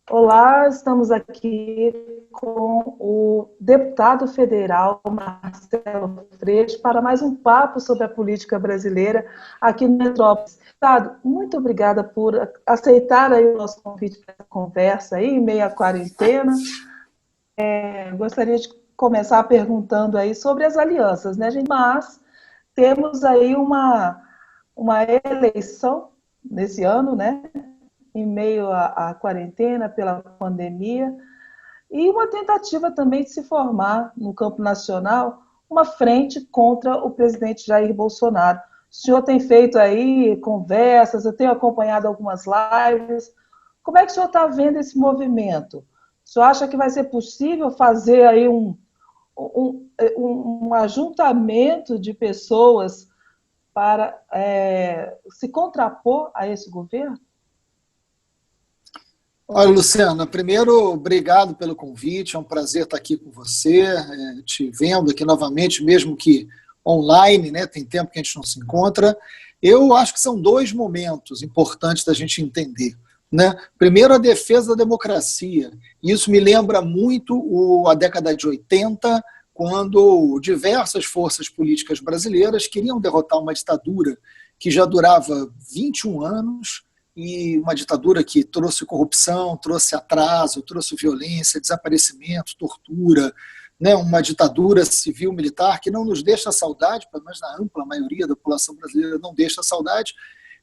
Olá, estamos aqui com o deputado federal Marcelo Freixo para mais um papo sobre a política brasileira aqui no Metrópolis. Deputado, muito obrigada por aceitar aí o nosso convite para essa conversa aí, em meio à quarentena. Gostaria de começar perguntando aí sobre as alianças, né, gente? Mas temos aí uma eleição nesse ano, né? Em meio à quarentena, pela pandemia, e uma tentativa também de se formar, no campo nacional, uma frente contra o presidente Jair Bolsonaro. O senhor tem feito aí conversas, eu tenho acompanhado algumas lives. Como é que o senhor está vendo esse movimento? O senhor acha que vai ser possível fazer aí um ajuntamento de pessoas para se contrapor a esse governo? Olha, Luciana, primeiro, obrigado pelo convite, é um prazer estar aqui com você, te vendo aqui novamente, mesmo que online, né? Tem tempo que a gente não se encontra. Eu acho que são dois momentos importantes da gente entender, né? Primeiro, a defesa da democracia. Isso me lembra muito a década de 80, quando diversas forças políticas brasileiras queriam derrotar uma ditadura que já durava 21 anos, e uma ditadura que trouxe corrupção, trouxe atraso, trouxe violência, desaparecimento, tortura, né? Uma ditadura civil-militar que não nos deixa saudade, pelo menos na ampla maioria da população brasileira não deixa saudade,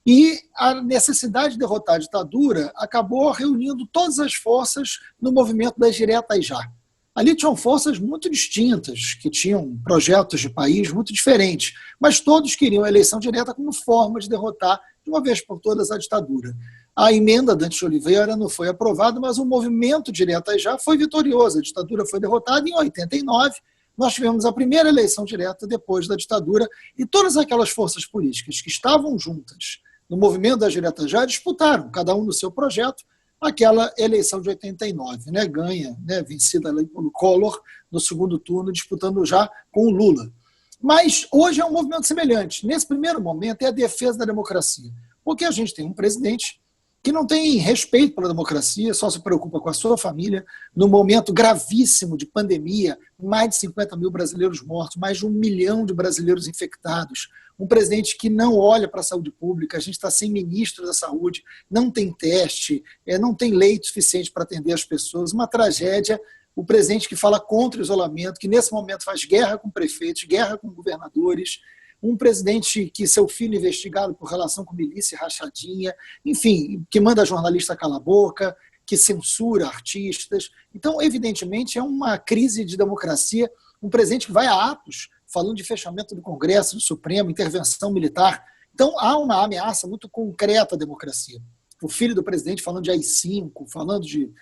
e a necessidade de derrotar a ditadura acabou reunindo todas as forças no movimento das diretas já. Ali tinham forças muito distintas, que tinham projetos de país muito diferentes, mas todos queriam a eleição direta como forma de derrotar, de uma vez por todas, a ditadura. A emenda Dante de Oliveira não foi aprovada, mas o movimento direta já foi vitorioso. A ditadura foi derrotada em 89, nós tivemos a primeira eleição direta depois da ditadura, e todas aquelas forças políticas que estavam juntas no movimento das diretas já disputaram, cada um no seu projeto, aquela eleição de 89, né, ganha, né, vencida pelo Collor no segundo turno, disputando já com o Lula. Mas hoje é um movimento semelhante. Nesse primeiro momento é a defesa da democracia, porque a gente tem um presidente que não tem respeito pela democracia, só se preocupa com a sua família, no momento gravíssimo de pandemia, mais de 50 mil brasileiros mortos, mais de 1 milhão de brasileiros infectados, um presidente que não olha para a saúde pública, a gente está sem ministro da saúde, não tem teste, não tem leito suficiente para atender as pessoas, uma tragédia. O presidente que fala contra o isolamento, que nesse momento faz guerra com prefeitos, guerra com governadores, um presidente que seu filho investigado por relação com milícia e rachadinha, enfim, que manda jornalista calar a boca, que censura artistas. Então, evidentemente, é uma crise de democracia, um presidente que vai a atos, falando de fechamento do Congresso, do Supremo, intervenção militar. Então, há uma ameaça muito concreta à democracia. O filho do presidente falando de AI-5, falando de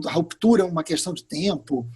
a ruptura é uma questão de tempo.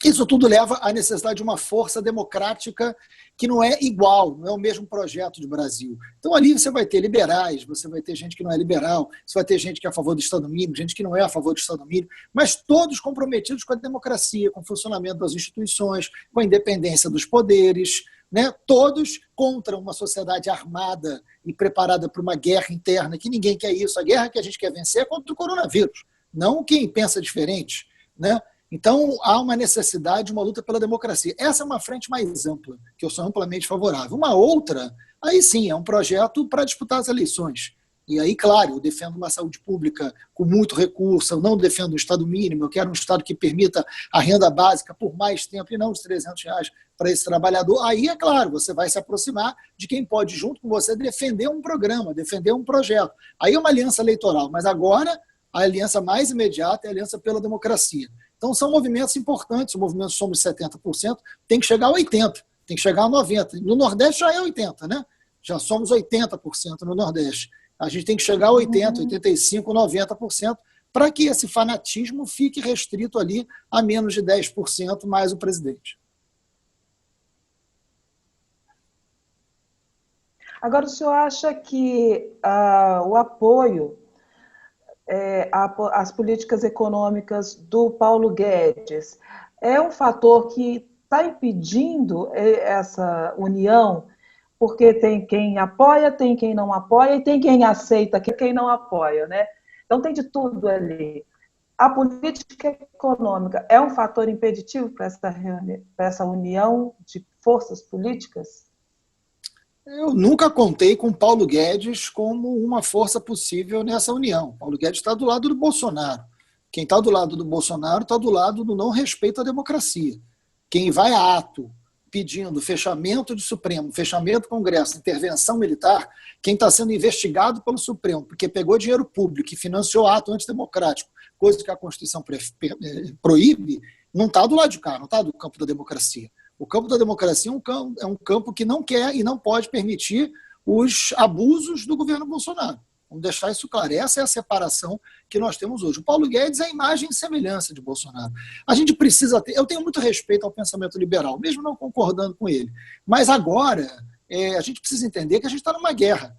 Isso tudo leva à necessidade de uma força democrática que não é igual, não é o mesmo projeto de Brasil. Então ali você vai ter liberais, você vai ter gente que não é liberal, você vai ter gente que é a favor do Estado mínimo, gente que não é a favor do Estado mínimo, mas todos comprometidos com a democracia, com o funcionamento das instituições, com a independência dos poderes, né? Todos contra uma sociedade armada e preparada para uma guerra interna, que ninguém quer isso. A guerra que a gente quer vencer é contra o coronavírus, não quem pensa diferente, né? Então, há uma necessidade, uma luta pela democracia. Essa é uma frente mais ampla, que eu sou amplamente favorável. Uma outra, aí sim, é um projeto para disputar as eleições. E aí, claro, eu defendo uma saúde pública com muito recurso, eu não defendo um Estado mínimo, eu quero um Estado que permita a renda básica por mais tempo e não os R$ 300 para esse trabalhador. Aí, é claro, você vai se aproximar de quem pode, junto com você, defender um programa, defender um projeto. Aí é uma aliança eleitoral, mas agora a aliança mais imediata é a aliança pela democracia. Então, são movimentos importantes, o movimento Somos 70%, tem que chegar a 80%, tem que chegar a 90%. No Nordeste já é 80%, né? Já somos 80% no Nordeste. A gente tem que chegar a 80%, 85%, 90%, para que esse fanatismo fique restrito ali a menos de 10% mais o presidente. Agora, o senhor acha que o apoio as políticas econômicas do Paulo Guedes é um fator que está impedindo essa união, porque tem quem apoia, tem quem não apoia, e tem quem aceita, quem não apoia, né? Então tem de tudo ali. A política econômica é um fator impeditivo para essa união de forças políticas? Eu nunca contei com Paulo Guedes como uma força possível nessa união. Paulo Guedes está do lado do Bolsonaro. Quem está do lado do Bolsonaro está do lado do não respeito à democracia. Quem vai a ato pedindo fechamento do Supremo, fechamento do Congresso, intervenção militar, quem está sendo investigado pelo Supremo, porque pegou dinheiro público e financiou ato antidemocrático, coisa que a Constituição proíbe, não está do lado de cá, não está do campo da democracia. O campo da democracia é um campo que não quer e não pode permitir os abusos do governo Bolsonaro. Vamos deixar isso claro. Essa é a separação que nós temos hoje. O Paulo Guedes é a imagem e semelhança de Bolsonaro. A gente precisa ter... Eu tenho muito respeito ao pensamento liberal, mesmo não concordando com ele. Mas agora, a gente precisa entender que a gente está numa guerra.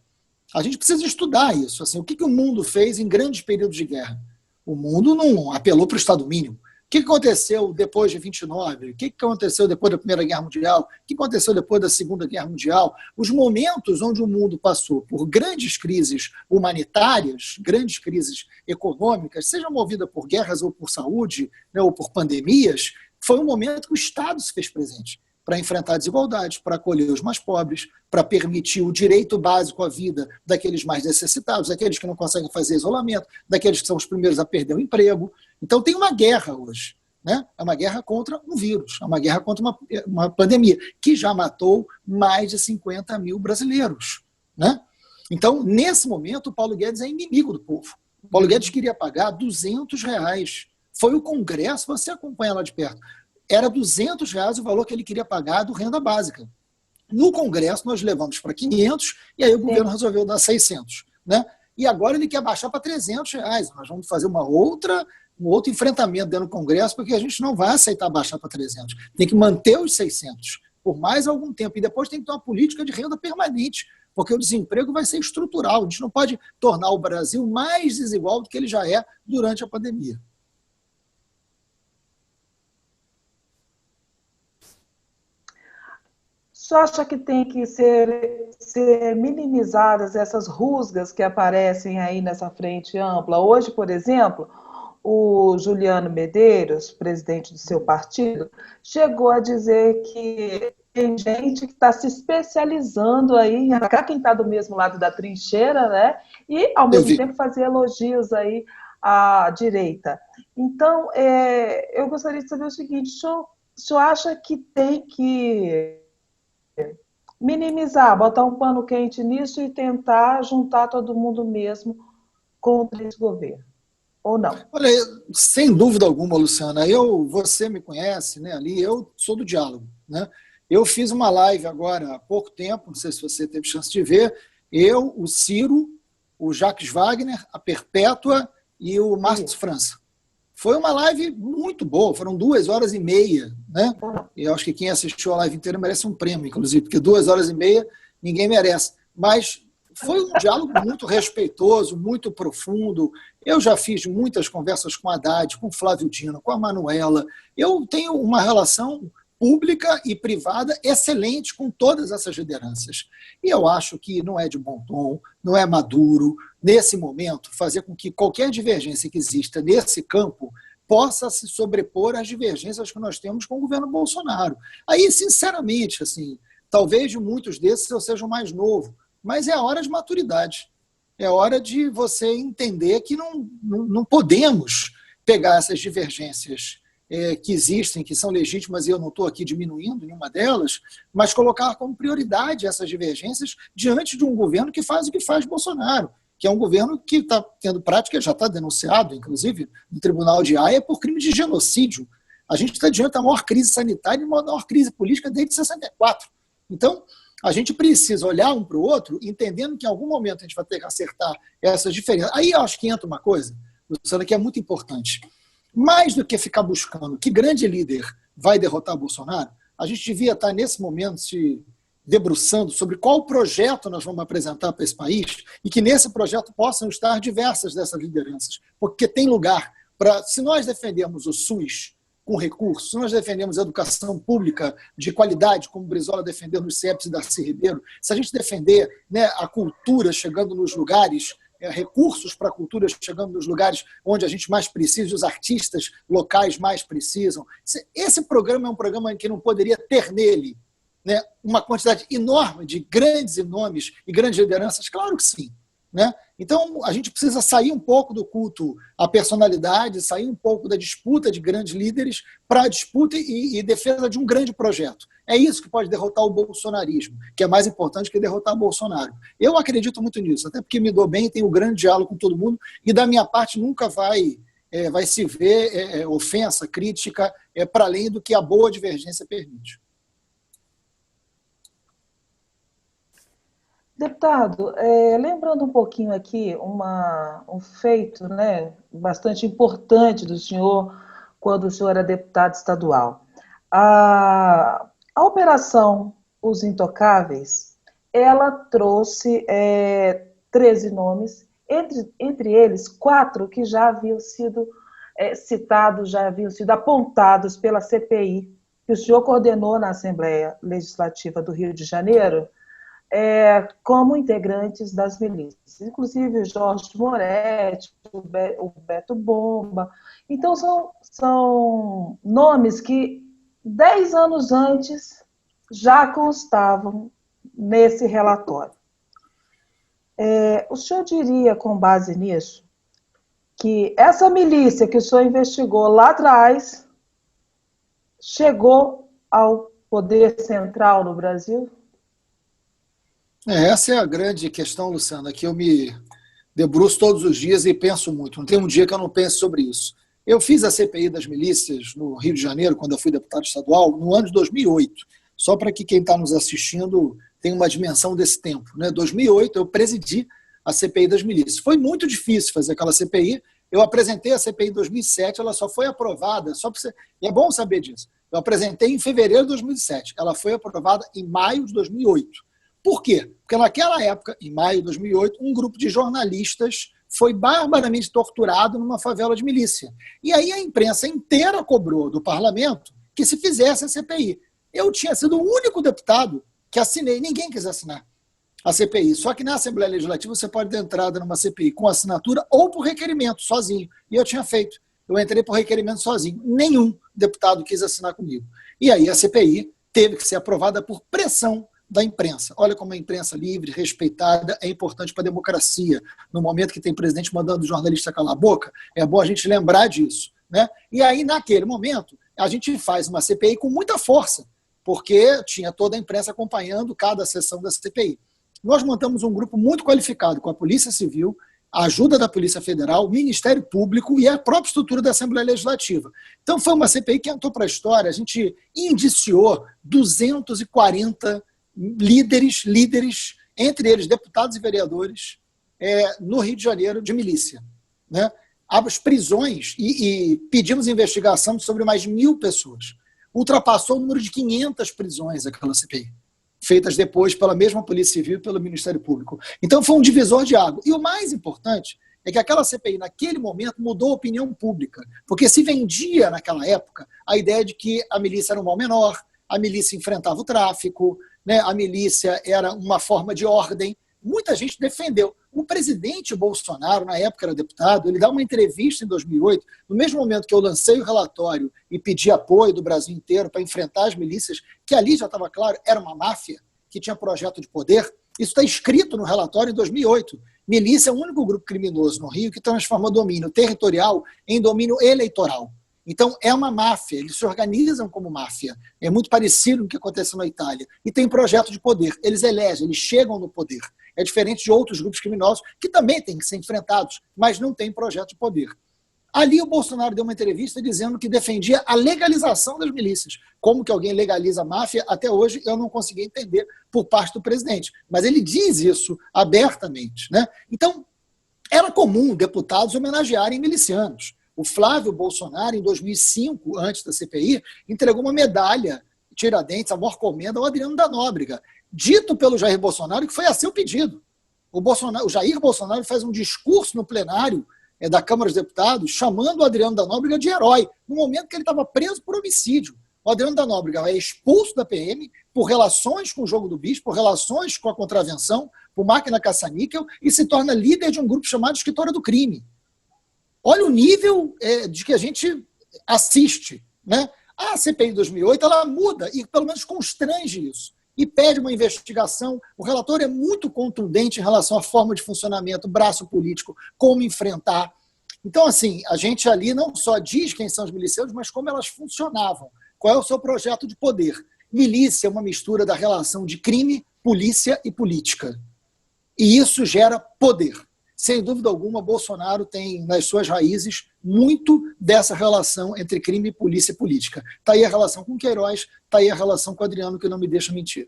A gente precisa estudar isso. Assim, o que o mundo fez em grandes períodos de guerra? O mundo não apelou para o Estado mínimo. O que aconteceu depois de 29? O que aconteceu depois da Primeira Guerra Mundial? O que aconteceu depois da Segunda Guerra Mundial? Os momentos onde o mundo passou por grandes crises humanitárias, grandes crises econômicas, seja movida por guerras ou por saúde, né, ou por pandemias, foi um momento que o Estado se fez presente para enfrentar desigualdades, para acolher os mais pobres, para permitir o direito básico à vida daqueles mais necessitados, daqueles que não conseguem fazer isolamento, daqueles que são os primeiros a perder o emprego. Então tem uma guerra hoje, né? É uma guerra contra um vírus, é uma guerra contra uma pandemia, que já matou mais de 50 mil brasileiros, né? Então, nesse momento, o Paulo Guedes é inimigo do povo. O Paulo Guedes queria pagar R$200. Foi o Congresso, você acompanha lá de perto, era R$200 o valor que ele queria pagar do renda básica. No Congresso, nós levamos para 500 e aí o governo resolveu dar 600. Né? E agora ele quer baixar para R$300. Nós vamos fazer um outro enfrentamento dentro do Congresso, porque a gente não vai aceitar baixar para 300. Tem que manter os 600 por mais algum tempo. E depois tem que ter uma política de renda permanente, porque o desemprego vai ser estrutural. A gente não pode tornar o Brasil mais desigual do que ele já é durante a pandemia. Você acha que tem que ser minimizadas essas rusgas que aparecem aí nessa frente ampla? Hoje, por exemplo, o Juliano Medeiros, presidente do seu partido, chegou a dizer que tem gente que está se especializando aí em atacar quem está do mesmo lado da trincheira, né? E, ao mesmo tempo, fazer elogios aí à direita. Então, eu gostaria de saber o seguinte, o senhor acha que tem que minimizar, botar um pano quente nisso e tentar juntar todo mundo mesmo contra esse governo, ou não? Olha, sem dúvida alguma, Luciana, você me conhece, né, ali, eu sou do diálogo, né? Eu fiz uma live agora há pouco tempo, não sei se você teve chance de ver, eu, o Ciro, o Jacques Wagner, a Perpétua e o Márcio França. Foi uma live muito boa, foram 2h30, né? E eu acho que quem assistiu a live inteira merece um prêmio, inclusive, porque 2h30 ninguém merece. Mas foi um diálogo muito respeitoso, muito profundo. Eu já fiz muitas conversas com a Haddad, com o Flávio Dino, com a Manuela. Eu tenho uma relação pública e privada excelente com todas essas lideranças. E eu acho que não é de bom tom, não é maduro, nesse momento, fazer com que qualquer divergência que exista nesse campo possa se sobrepor às divergências que nós temos com o governo Bolsonaro. Aí, sinceramente, assim, talvez de muitos desses eu seja o mais novo, mas é a hora de maturidade. É hora de você entender que não podemos pegar essas divergências que existem, que são legítimas, e eu não estou aqui diminuindo nenhuma delas, mas colocar como prioridade essas divergências diante de um governo que faz o que faz Bolsonaro, que é um governo que está tendo prática, já está denunciado, inclusive, no Tribunal de Haia, por crime de genocídio. A gente está diante da maior crise sanitária e da maior crise política desde 64. Então, a gente precisa olhar um para o outro, entendendo que em algum momento a gente vai ter que acertar essas diferenças. Aí eu acho que entra uma coisa, Luciana, que é muito importante. Mais do que ficar buscando que grande líder vai derrotar Bolsonaro, a gente devia estar, nesse momento, se debruçando sobre qual projeto nós vamos apresentar para esse país e que nesse projeto possam estar diversas dessas lideranças. Porque tem lugar para... Se nós defendemos o SUS com recursos, se nós defendemos a educação pública de qualidade, como Brizola defendeu nos CEPs e Darcy Ribeiro, se a gente defender, né, a cultura chegando nos lugares recursos para a cultura chegando nos lugares onde a gente mais precisa, os artistas locais mais precisam. Esse programa é um programa que não poderia ter nele, né, uma quantidade enorme de grandes nomes e grandes lideranças? Claro que sim. Né? Então, a gente precisa sair um pouco do culto à personalidade, sair um pouco da disputa de grandes líderes para a disputa e defesa de um grande projeto. É isso que pode derrotar o bolsonarismo, que é mais importante que derrotar o Bolsonaro. Eu acredito muito nisso, até porque me dou bem, tenho um grande diálogo com todo mundo, e da minha parte nunca vai se ver ofensa, crítica, para além do que a boa divergência permite. Deputado, lembrando um pouquinho aqui um feito, né, bastante importante do senhor quando o senhor era deputado estadual. A Operação Os Intocáveis, ela trouxe 13 nomes, entre eles 4 que já haviam sido citados, já haviam sido apontados pela CPI, que o senhor coordenou na Assembleia Legislativa do Rio de Janeiro, como integrantes das milícias, inclusive o Jorge Moretti, o Beto Bomba. Então, são nomes que 10 anos antes já constavam nesse relatório. O senhor diria, com base nisso, que essa milícia que o senhor investigou lá atrás chegou ao poder central no Brasil? Essa é a grande questão, Luciana, que eu me debruço todos os dias e penso muito. Não tem um dia que eu não pense sobre isso. Eu fiz a CPI das milícias no Rio de Janeiro, quando eu fui deputado estadual, no ano de 2008. Só para que quem está nos assistindo tenha uma dimensão desse tempo. Né? 2008, eu presidi a CPI das milícias. Foi muito difícil fazer aquela CPI. Eu apresentei a CPI em 2007, ela só foi aprovada, e é bom saber disso. Eu apresentei em fevereiro de 2007, ela foi aprovada em maio de 2008. Por quê? Porque naquela época, em maio de 2008, um grupo de jornalistas foi barbaramente torturado numa favela de milícia. E aí a imprensa inteira cobrou do parlamento que se fizesse a CPI. Eu tinha sido o único deputado que assinei, ninguém quis assinar a CPI. Só que na Assembleia Legislativa você pode dar entrada numa CPI com assinatura ou por requerimento, sozinho. E eu tinha feito. Eu entrei por requerimento sozinho. Nenhum deputado quis assinar comigo. E aí a CPI teve que ser aprovada por pressão da imprensa. Olha como a imprensa livre, respeitada, é importante para a democracia. No momento que tem presidente mandando o jornalista calar a boca, é bom a gente lembrar disso. Né? E aí, naquele momento, a gente faz uma CPI com muita força, porque tinha toda a imprensa acompanhando cada sessão da CPI. Nós montamos um grupo muito qualificado com a Polícia Civil, a ajuda da Polícia Federal, o Ministério Público e a própria estrutura da Assembleia Legislativa. Então, foi uma CPI que entrou para a história. A gente indiciou 240 líderes, entre eles deputados e vereadores, no Rio de Janeiro, de milícia. Né? As prisões, e pedimos investigação sobre mais de 1.000 pessoas. Ultrapassou o número de 500 prisões aquela CPI, feitas depois pela mesma Polícia Civil e pelo Ministério Público. Então foi um divisor de água. E o mais importante é que aquela CPI, naquele momento, mudou a opinião pública, porque se vendia, naquela época, a ideia de que a milícia era um mal menor, a milícia enfrentava o tráfico, né, a milícia era uma forma de ordem. Muita gente defendeu. O presidente Bolsonaro, na época era deputado, ele dá uma entrevista em 2008, no mesmo momento que eu lancei o relatório e pedi apoio do Brasil inteiro para enfrentar as milícias, que ali já estava claro, era uma máfia que tinha projeto de poder. Isso está escrito no relatório em 2008. Milícia é o único grupo criminoso no Rio que transforma domínio territorial em domínio eleitoral. Então, é uma máfia, eles se organizam como máfia. É muito parecido com o que aconteceu na Itália. E tem projeto de poder. Eles elegem, eles chegam no poder. É diferente de outros grupos criminosos que também têm que ser enfrentados, mas não têm projeto de poder. Ali o Bolsonaro deu uma entrevista dizendo que defendia a legalização das milícias. Como que alguém legaliza a máfia, até hoje eu não consegui entender por parte do presidente. Mas ele diz isso abertamente. Né? Então, era comum deputados homenagearem milicianos. O Flávio Bolsonaro, em 2005, antes da CPI, entregou uma medalha Tiradentes, a maior comenda, ao Adriano da Nóbrega, dito pelo Jair Bolsonaro que foi a seu pedido. O Jair Bolsonaro faz um discurso no plenário da Câmara dos Deputados chamando o Adriano da Nóbrega de herói, no momento que ele estava preso por homicídio. O Adriano da Nóbrega é expulso da PM por relações com o jogo do bicho, por relações com a contravenção, por máquina caça-níquel, e se torna líder de um grupo chamado Escritório do Crime. Olha o nível de que a gente assiste, né? A CPI de 2008 ela muda e pelo menos constrange isso e pede uma investigação. O relatório é muito contundente em relação à forma de funcionamento, braço político, como enfrentar. Então, assim, a gente ali não só diz quem são os milicianos, mas como elas funcionavam. Qual é o seu projeto de poder? Milícia é uma mistura da relação de crime, polícia e política. E isso gera poder. Sem dúvida alguma, Bolsonaro tem nas suas raízes muito dessa relação entre crime, polícia e política. Está aí a relação com Queiroz, está aí a relação com Adriano, que não me deixa mentir.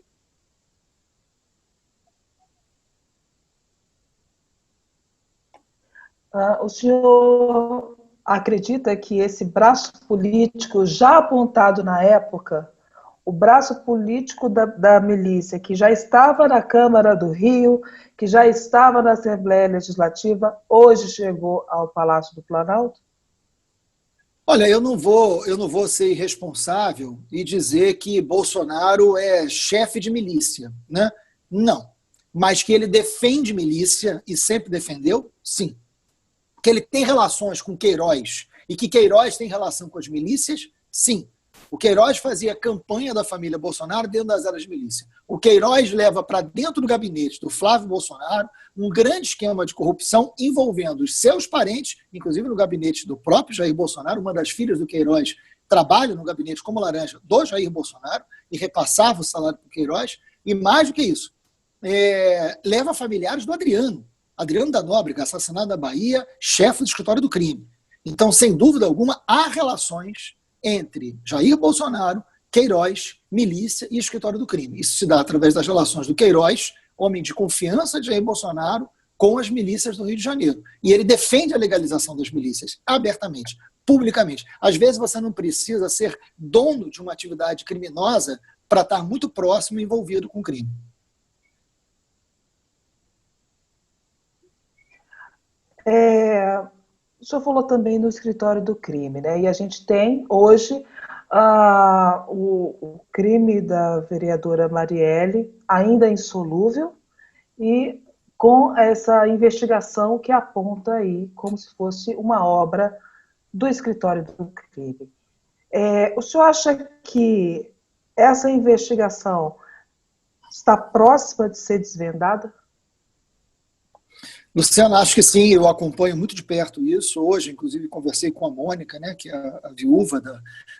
O senhor acredita que esse braço político já apontado na época, o braço político da milícia, que já estava na Câmara do Rio, que já estava na Assembleia Legislativa, hoje chegou ao Palácio do Planalto? Olha, eu não vou ser irresponsável e dizer que Bolsonaro é chefe de milícia, né? Não. Mas que ele defende milícia e sempre defendeu, sim. Que ele tem relações com Queiroz e que Queiroz tem relação com as milícias, sim. O Queiroz fazia campanha da família Bolsonaro dentro das áreas de milícia. O Queiroz leva para dentro do gabinete do Flávio Bolsonaro um grande esquema de corrupção envolvendo os seus parentes, inclusive no gabinete do próprio Jair Bolsonaro. Uma das filhas do Queiroz trabalha no gabinete como laranja do Jair Bolsonaro e repassava o salário para o Queiroz. E mais do que isso, leva familiares do Adriano da Nóbrega, assassinado na Bahia, chefe do escritório do crime. Então, sem dúvida alguma, há relações entre Jair Bolsonaro, Queiroz, milícia e escritório do crime. Isso se dá através das relações do Queiroz, homem de confiança de Jair Bolsonaro, com as milícias do Rio de Janeiro. E ele defende a legalização das milícias, abertamente, publicamente. Às vezes você não precisa ser dono de uma atividade criminosa para estar muito próximo e envolvido com o crime. O senhor falou também no escritório do crime, né? E a gente tem hoje o crime da vereadora Marielle ainda insolúvel e com essa investigação que aponta aí como se fosse uma obra do escritório do crime. O senhor acha que essa investigação está próxima de ser desvendada? Luciano, acho que sim, eu acompanho muito de perto isso. Hoje, inclusive, conversei com a Mônica, né, que é a viúva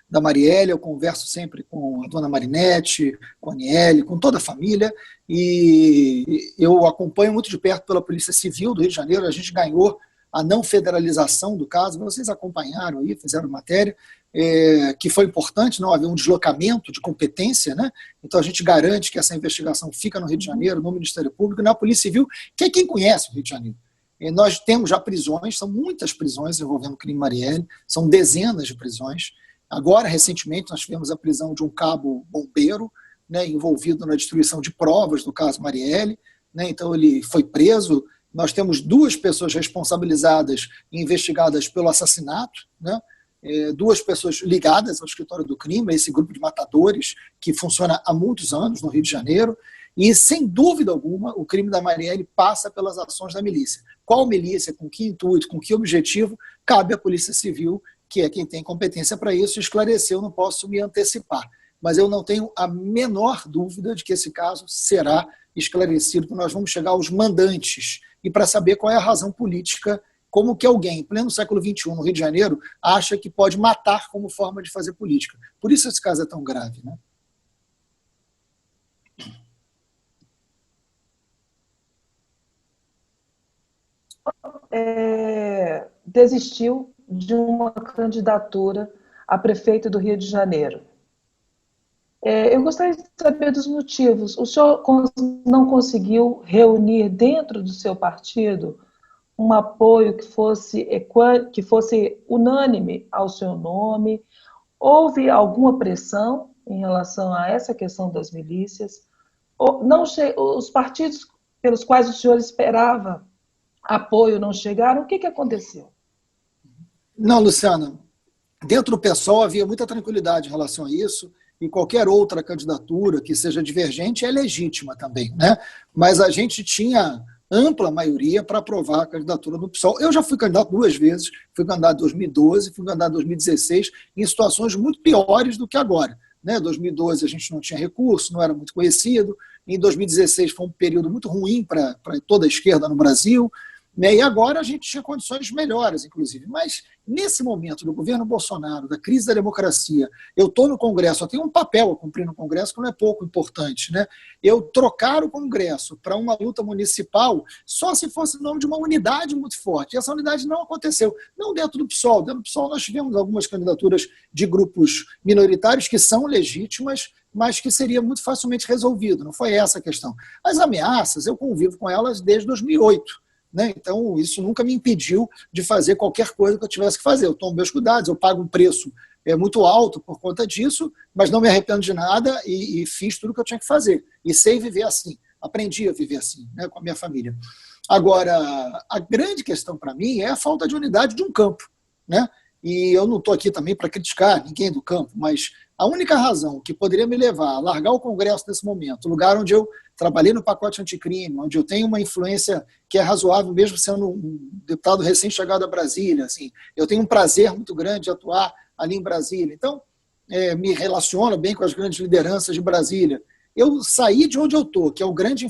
da Marielle. Eu converso sempre com a dona Marinette, com a Aniele, com toda a família, e eu acompanho muito de perto pela Polícia Civil do Rio de Janeiro. A gente ganhou a não federalização do caso, vocês acompanharam aí, fizeram matéria, que foi importante, não haver um deslocamento de competência, né? Então a gente garante que essa investigação fica no Rio de Janeiro, no Ministério Público e na Polícia Civil, que é quem conhece o Rio de Janeiro. Nós temos já prisões, são muitas prisões envolvendo o crime Marielle, são dezenas de prisões. Agora, recentemente, nós tivemos a prisão de um cabo bombeiro, né, envolvido na destruição de provas do caso Marielle, né? Então ele foi preso. Nós temos 2 pessoas responsabilizadas e investigadas pelo assassinato, né? 2 pessoas ligadas ao escritório do crime, esse grupo de matadores que funciona há muitos anos no Rio de Janeiro, e sem dúvida alguma o crime da Marielle passa pelas ações da milícia. Qual milícia, com que intuito, com que objetivo, cabe à Polícia Civil, que é quem tem competência para isso, esclarecer. Eu não posso me antecipar, mas eu não tenho a menor dúvida de que esse caso será esclarecido, porque nós vamos chegar aos mandantes e para saber qual é a razão política. Como que alguém, em pleno século XXI, no Rio de Janeiro, acha que pode matar como forma de fazer política. Por isso esse caso é tão grave, né? Desistiu de uma candidatura a prefeito do Rio de Janeiro. Eu gostaria de saber dos motivos. O senhor não conseguiu reunir dentro do seu partido um apoio que fosse unânime ao seu nome? Houve alguma pressão em relação a essa questão das milícias? Os partidos pelos quais o senhor esperava apoio não chegaram? O que aconteceu? Não, Luciana, Dentro do PSOL havia muita tranquilidade em relação a isso, e qualquer outra candidatura que seja divergente é legítima também, né? Mas a gente tinha ampla maioria para aprovar a candidatura do PSOL. Eu já fui candidato 2 vezes, fui candidato em 2012, fui candidato em 2016, em situações muito piores do que agora. Né? Em 2012 a gente não tinha recurso, não era muito conhecido, em 2016 foi um período muito ruim para toda a esquerda no Brasil, né? E agora a gente tinha condições melhores, inclusive. Mas, nesse momento do governo Bolsonaro, da crise da democracia, eu estou no Congresso, eu tenho um papel a cumprir no Congresso que não é pouco importante. Né? Eu trocar o Congresso para uma luta municipal só se fosse em nome de uma unidade muito forte. E essa unidade não aconteceu. Não dentro do PSOL. Dentro do PSOL nós tivemos algumas candidaturas de grupos minoritários que são legítimas, mas que seria muito facilmente resolvido. Não foi essa a questão. As ameaças, eu convivo com elas desde 2008. Né? Então, isso nunca me impediu de fazer qualquer coisa que eu tivesse que fazer. Eu tomo meus cuidados, eu pago um preço muito alto por conta disso, mas não me arrependo de nada e fiz tudo o que eu tinha que fazer. E sei viver assim, aprendi a viver assim, né, com a minha família. Agora, a grande questão para mim é a falta de unidade de um campo. Né? E eu não estou aqui também para criticar ninguém do campo, mas a única razão que poderia me levar a largar o Congresso nesse momento, lugar onde eu trabalhei no pacote anticrime, onde eu tenho uma influência que é razoável, mesmo sendo um deputado recém-chegado a Brasília, assim, eu tenho um prazer muito grande de atuar ali em Brasília. Então, me relaciono bem com as grandes lideranças de Brasília. Eu saí de onde eu estou, que é o grande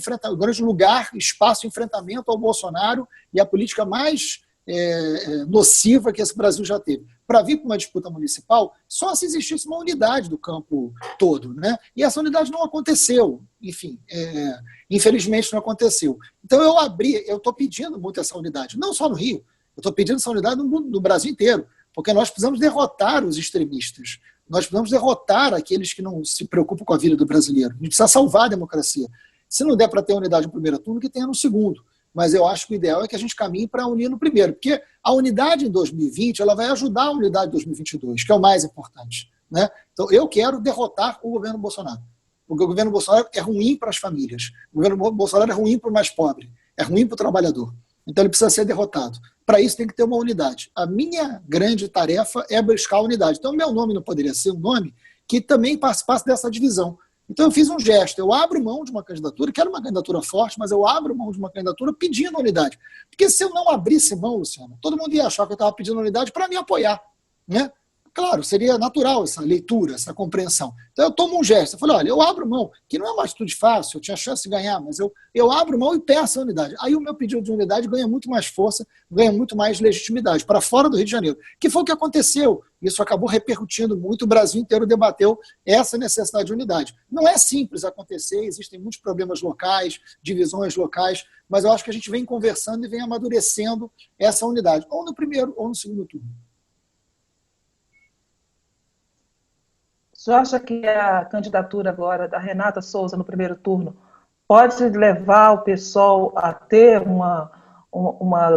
lugar, espaço de enfrentamento ao Bolsonaro e a política mais nociva que esse Brasil já teve. Para vir para uma disputa municipal, só se existisse uma unidade do campo todo. Né? E essa unidade não aconteceu. Enfim, infelizmente não aconteceu. Então eu estou pedindo muito essa unidade, não só no Rio, eu estou pedindo essa unidade no Brasil inteiro, porque nós precisamos derrotar os extremistas, nós precisamos derrotar aqueles que não se preocupam com a vida do brasileiro. A gente precisa salvar a democracia. Se não der para ter unidade no primeiro turno, que tenha no segundo. Mas eu acho que o ideal é que a gente caminhe para unir no primeiro, porque a unidade em 2020 ela vai ajudar a unidade em 2022, que é o mais importante. Né? Então, eu quero derrotar o governo Bolsonaro, porque o governo Bolsonaro é ruim para as famílias, o governo Bolsonaro é ruim para o mais pobre, é ruim para o trabalhador. Então, ele precisa ser derrotado. Para isso, tem que ter uma unidade. A minha grande tarefa é buscar a unidade. Então, meu nome não poderia ser um nome que também participasse dessa divisão. Então eu fiz um gesto, eu abro mão de uma candidatura, quero uma candidatura forte, mas eu abro mão de uma candidatura pedindo unidade. Porque se eu não abrisse mão, Luciano, todo mundo ia achar que eu estava pedindo unidade para me apoiar. Né? Claro, seria natural essa leitura, essa compreensão. Então eu tomo um gesto, eu falei, olha, eu abro mão, que não é uma atitude fácil, eu tinha chance de ganhar, mas eu abro mão e peço a unidade. Aí o meu pedido de unidade ganha muito mais força, ganha muito mais legitimidade, para fora do Rio de Janeiro. Que foi o que aconteceu. Isso acabou repercutindo muito, o Brasil inteiro debateu essa necessidade de unidade. Não é simples acontecer, existem muitos problemas locais, divisões locais, mas eu acho que a gente vem conversando e vem amadurecendo essa unidade, ou no primeiro ou no segundo turno. Você acha que a candidatura agora da Renata Souza no primeiro turno pode levar o PSOL a ter uma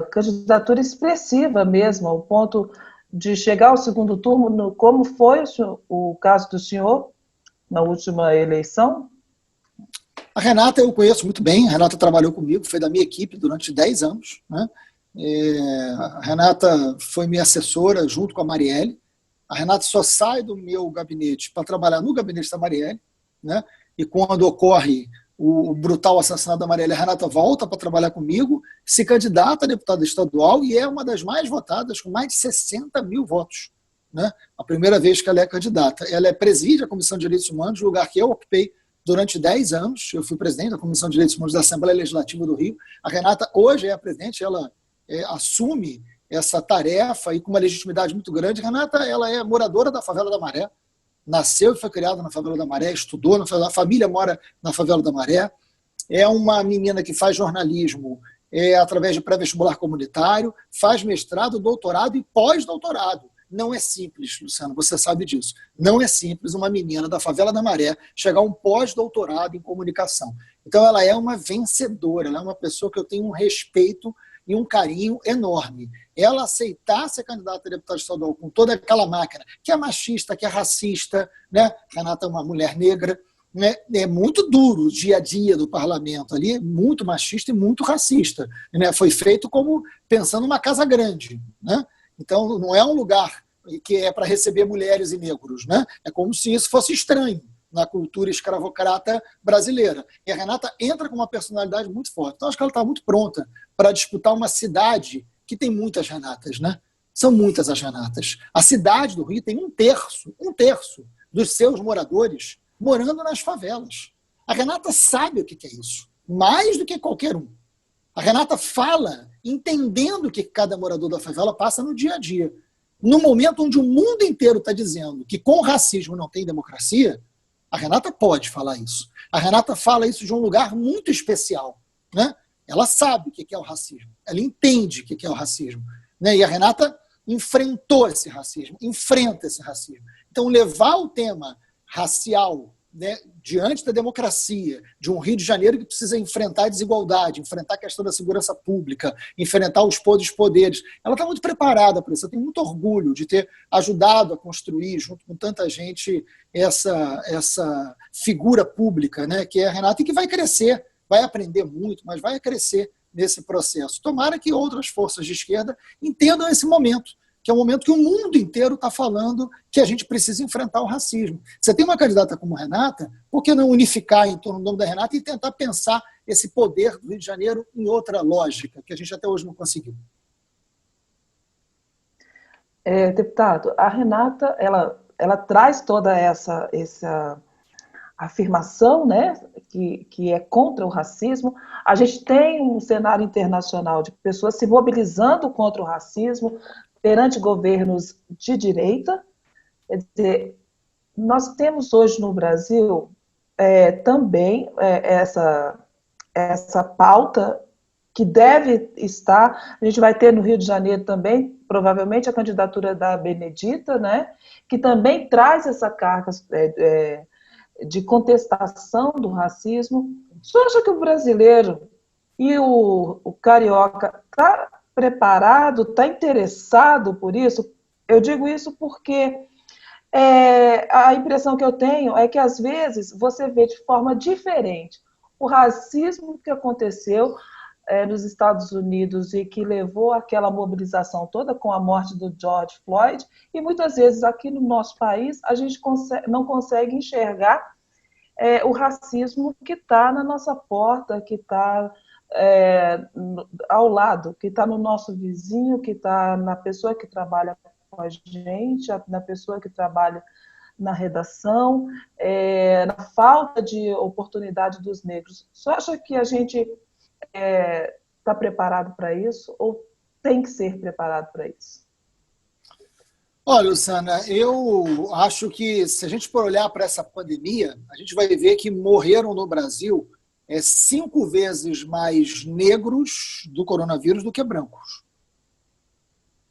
candidatura expressiva mesmo, ao ponto de chegar ao segundo turno, como foi o caso do senhor na última eleição? A Renata eu conheço muito bem, a Renata trabalhou comigo, foi da minha equipe durante 10 anos. Né? A Renata foi minha assessora junto com a Marielle. A Renata só sai do meu gabinete para trabalhar no gabinete da Marielle, né? E quando ocorre o brutal assassinato da Marielle, a Renata volta para trabalhar comigo, se candidata a deputada estadual e é uma das mais votadas, com mais de 60 mil votos. Né? A primeira vez que ela é candidata. Ela preside a Comissão de Direitos Humanos, lugar que eu ocupei durante 10 anos. Eu fui presidente da Comissão de Direitos Humanos da Assembleia Legislativa do Rio. A Renata hoje é a presidente, ela assume essa tarefa e com uma legitimidade muito grande. Renata, ela é moradora da Favela da Maré, nasceu e foi criada na Favela da Maré, estudou na favela, a família mora na Favela da Maré, é uma menina que faz jornalismo através de pré-vestibular comunitário, faz mestrado, doutorado e pós-doutorado. Não é simples, Luciano, você sabe disso. Não é simples uma menina da Favela da Maré chegar a um pós-doutorado em comunicação. Então ela é uma vencedora, ela é uma pessoa que eu tenho um respeito e um carinho enorme. Ela aceitar ser candidata a deputada estadual com toda aquela máquina, que é machista, que é racista, né? Renata é uma mulher negra, né? É muito duro o dia a dia do parlamento ali, muito machista e muito racista. Né? Foi feito como pensando numa casa grande. Né? Então, não é um lugar que é para receber mulheres e negros, né? É como se isso fosse estranho na cultura escravocrata brasileira. E a Renata entra com uma personalidade muito forte. Então, acho que ela está muito pronta para disputar uma cidade que tem muitas Renatas, né? São muitas as Renatas. A cidade do Rio tem um terço dos seus moradores morando nas favelas. A Renata sabe o que é isso, mais do que qualquer um. A Renata fala entendendo o que cada morador da favela passa no dia a dia. No momento onde o mundo inteiro está dizendo que com racismo não tem democracia, a Renata pode falar isso. A Renata fala isso de um lugar muito especial, né? Ela sabe o que é o racismo, ela entende o que é o racismo, né? E a Renata enfrentou esse racismo, enfrenta esse racismo. Então, levar o tema racial, né, diante da democracia, de um Rio de Janeiro que precisa enfrentar a desigualdade, enfrentar a questão da segurança pública, enfrentar os poderes, ela está muito preparada para isso. Eu tenho muito orgulho de ter ajudado a construir, junto com tanta gente, essa figura pública, né, que é a Renata, e que vai crescer, vai aprender muito, mas vai crescer nesse processo. Tomara que outras forças de esquerda entendam esse momento, que é um momento que o mundo inteiro está falando que a gente precisa enfrentar o racismo. Você tem uma candidata como Renata, por que não unificar em torno do nome da Renata e tentar pensar esse poder do Rio de Janeiro em outra lógica, que a gente até hoje não conseguiu? Deputado, a Renata, ela traz toda essa afirmação, né, que é contra o racismo. A gente tem um cenário internacional de pessoas se mobilizando contra o racismo perante governos de direita. Quer dizer, nós temos hoje no Brasil também essa pauta que deve estar. A gente vai ter no Rio de Janeiro também, provavelmente, a candidatura da Benedita, né, que também traz essa carga de contestação do racismo. Você acha que o brasileiro e o carioca está preparado, está interessado por isso? Eu digo isso porque a impressão que eu tenho é que, às vezes, você vê de forma diferente o racismo que aconteceu nos Estados Unidos e que levou àquela mobilização toda com a morte do George Floyd, e muitas vezes aqui no nosso país a gente não consegue enxergar o racismo que está na nossa porta, que está ao lado, que está no nosso vizinho, que está na pessoa que trabalha com a gente, na pessoa que trabalha na redação, na falta de oportunidade dos negros. Você acha que a gente está preparado para isso ou tem que ser preparado para isso? Olha, Luciana, eu acho que se a gente for olhar para essa pandemia, a gente vai ver que morreram no Brasil 5 vezes mais negros do coronavírus do que brancos.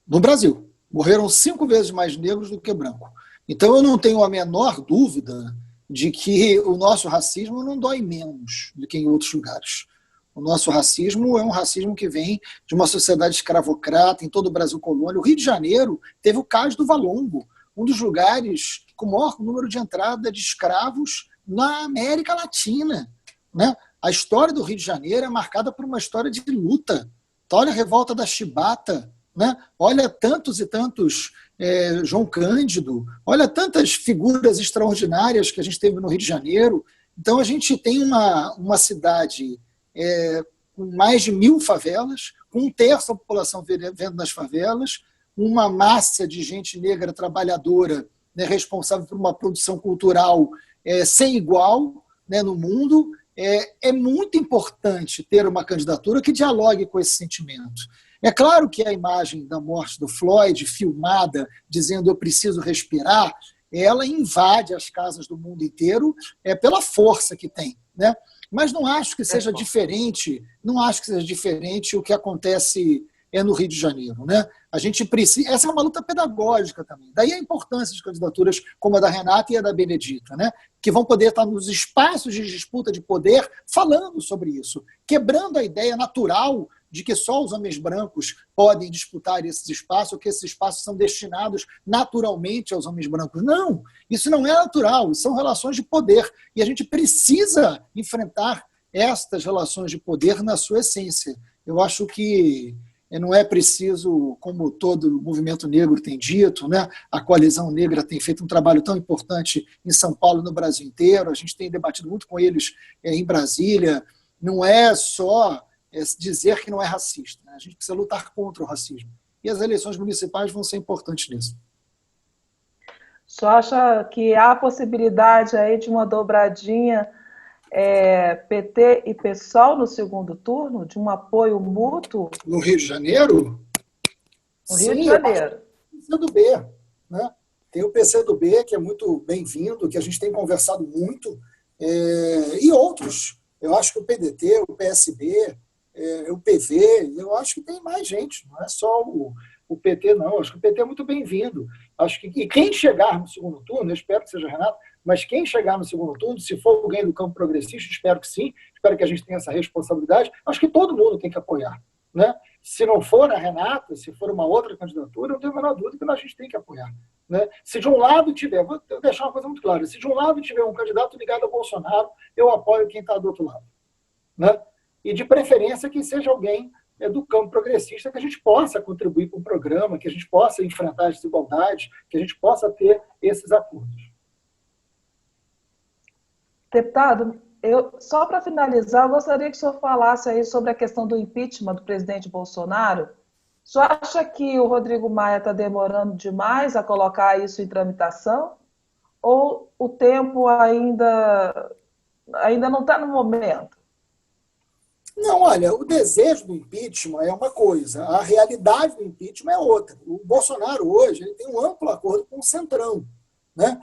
No Brasil. Morreram 5 vezes mais negros do que brancos. Então eu não tenho a menor dúvida de que o nosso racismo não dói menos do que em outros lugares. O nosso racismo é um racismo que vem de uma sociedade escravocrata em todo o Brasil colônia. O Rio de Janeiro teve o Cais do Valongo, um dos lugares com o maior número de entrada de escravos na América Latina, né? A história do Rio de Janeiro é marcada por uma história de luta. Então, olha a revolta da Chibata, né? Olha tantos e tantos João Cândido, olha tantas figuras extraordinárias que a gente teve no Rio de Janeiro. Então, a gente tem uma cidade com mais de 1.000 favelas, com 1/3 da população vivendo nas favelas, uma massa de gente negra trabalhadora, né, responsável por uma produção cultural sem igual, né, no mundo. É muito importante ter uma candidatura que dialogue com esse sentimento. É claro que a imagem da morte do Floyd, filmada, dizendo eu preciso respirar, ela invade as casas do mundo inteiro pela força que tem, né? Mas não acho que seja diferente, o que acontece no Rio de Janeiro, né? A gente precisa. Essa é uma luta pedagógica também. Daí a importância de candidaturas como a da Renata e a da Benedita, né? Que vão poder estar nos espaços de disputa de poder falando sobre isso, quebrando a ideia natural de que só os homens brancos podem disputar esses espaços, que esses espaços são destinados naturalmente aos homens brancos. Não, isso não é natural, isso são relações de poder. E a gente precisa enfrentar estas relações de poder na sua essência. Eu acho que não é preciso, como todo o movimento negro tem dito, né, a coalizão negra tem feito um trabalho tão importante em São Paulo e no Brasil inteiro, a gente tem debatido muito com eles em Brasília, não é só dizer que não é racista, né? A gente precisa lutar contra o racismo. E as eleições municipais vão ser importantes nisso. Só acha que há possibilidade aí de uma dobradinha PT e PSOL no segundo turno, de um apoio mútuo? No Rio de Janeiro? No Rio de Janeiro. PCdoB, né? Tem o PCdoB, que é muito bem-vindo, que a gente tem conversado muito, e outros. Eu acho que o PDT, o PSB, o PV, eu acho que tem mais gente, não é só o PT, não. Eu acho que o PT é muito bem-vindo. E quem chegar no segundo turno, eu espero que seja Renato, mas quem chegar no segundo turno, se for alguém do campo progressista, espero que sim, espero que a gente tenha essa responsabilidade, acho que todo mundo tem que apoiar, né? Se não for a Renata, se for uma outra candidatura, eu não tenho a menor dúvida que a gente tem que apoiar, né? Se de um lado tiver, vou deixar uma coisa muito clara, se de um lado tiver um candidato ligado a Bolsonaro, eu apoio quem está do outro lado, né? E de preferência que seja alguém do campo progressista, que a gente possa contribuir para o programa, que a gente possa enfrentar as desigualdades, que a gente possa ter esses acordos. Deputado, só para finalizar, eu gostaria que o senhor falasse aí sobre a questão do impeachment do presidente Bolsonaro. O senhor acha que o Rodrigo Maia está demorando demais a colocar isso em tramitação? Ou o tempo ainda não está no momento? Não, olha, o desejo do impeachment é uma coisa, a realidade do impeachment é outra. O Bolsonaro hoje ele tem um amplo acordo com o Centrão, né?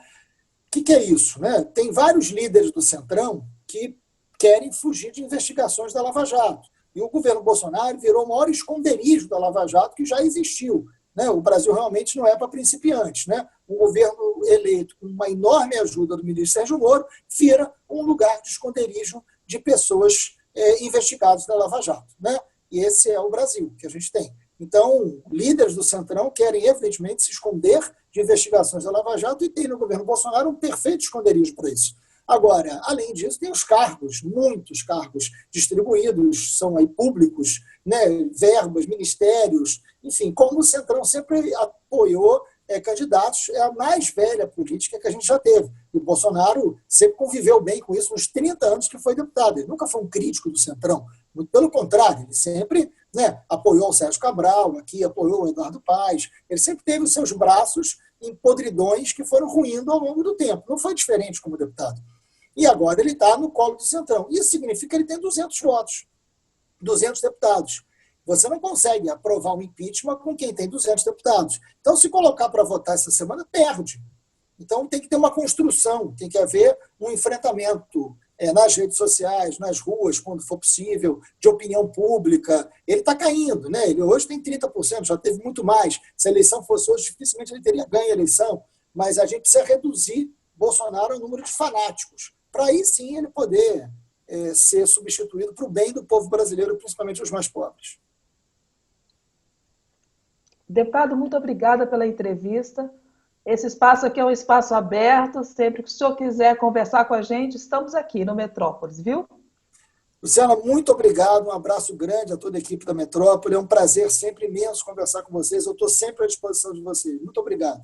O que é isso, né? Tem vários líderes do Centrão que querem fugir de investigações da Lava Jato. E o governo Bolsonaro virou o maior esconderijo da Lava Jato que já existiu, né? O Brasil realmente não é para principiantes, né? Um governo eleito com uma enorme ajuda do ministro Sérgio Moro vira um lugar de esconderijo de pessoas investigados na Lava Jato, né? E esse é o Brasil que a gente tem. Então, líderes do Centrão querem, evidentemente, se esconder de investigações da Lava Jato e tem no governo Bolsonaro um perfeito esconderijo para isso. Agora, além disso, tem os cargos, muitos cargos distribuídos, são aí públicos, né? Verbas, ministérios, enfim, como o Centrão sempre apoiou candidatos, é a mais velha política que a gente já teve. E o Bolsonaro sempre conviveu bem com isso nos 30 anos que foi deputado. Ele nunca foi um crítico do Centrão. Muito pelo contrário, ele sempre, né, apoiou o Sérgio Cabral, aqui apoiou o Eduardo Paes. Ele sempre teve os seus braços em podridões que foram ruindo ao longo do tempo. Não foi diferente como deputado. E agora ele está no colo do Centrão. Isso significa que ele tem 200 votos, 200 deputados. Você não consegue aprovar um impeachment com quem tem 200 deputados. Então, se colocar para votar essa semana, perde. Então, tem que ter uma construção, tem que haver um enfrentamento nas redes sociais, nas ruas, quando for possível, de opinião pública. Ele está caindo, né? Ele hoje tem 30%, já teve muito mais. Se a eleição fosse hoje, dificilmente ele teria ganho a eleição. Mas a gente precisa reduzir Bolsonaro ao número de fanáticos, para aí sim ele poder ser substituído para o bem do povo brasileiro, principalmente os mais pobres. Deputado, muito obrigada pela entrevista. Esse espaço aqui é um espaço aberto. Sempre que o senhor quiser conversar com a gente, estamos aqui no Metrópolis, viu? Luciana, muito obrigado. Um abraço grande a toda a equipe da Metrópole. É um prazer sempre imenso conversar com vocês. Eu estou sempre à disposição de vocês. Muito obrigado.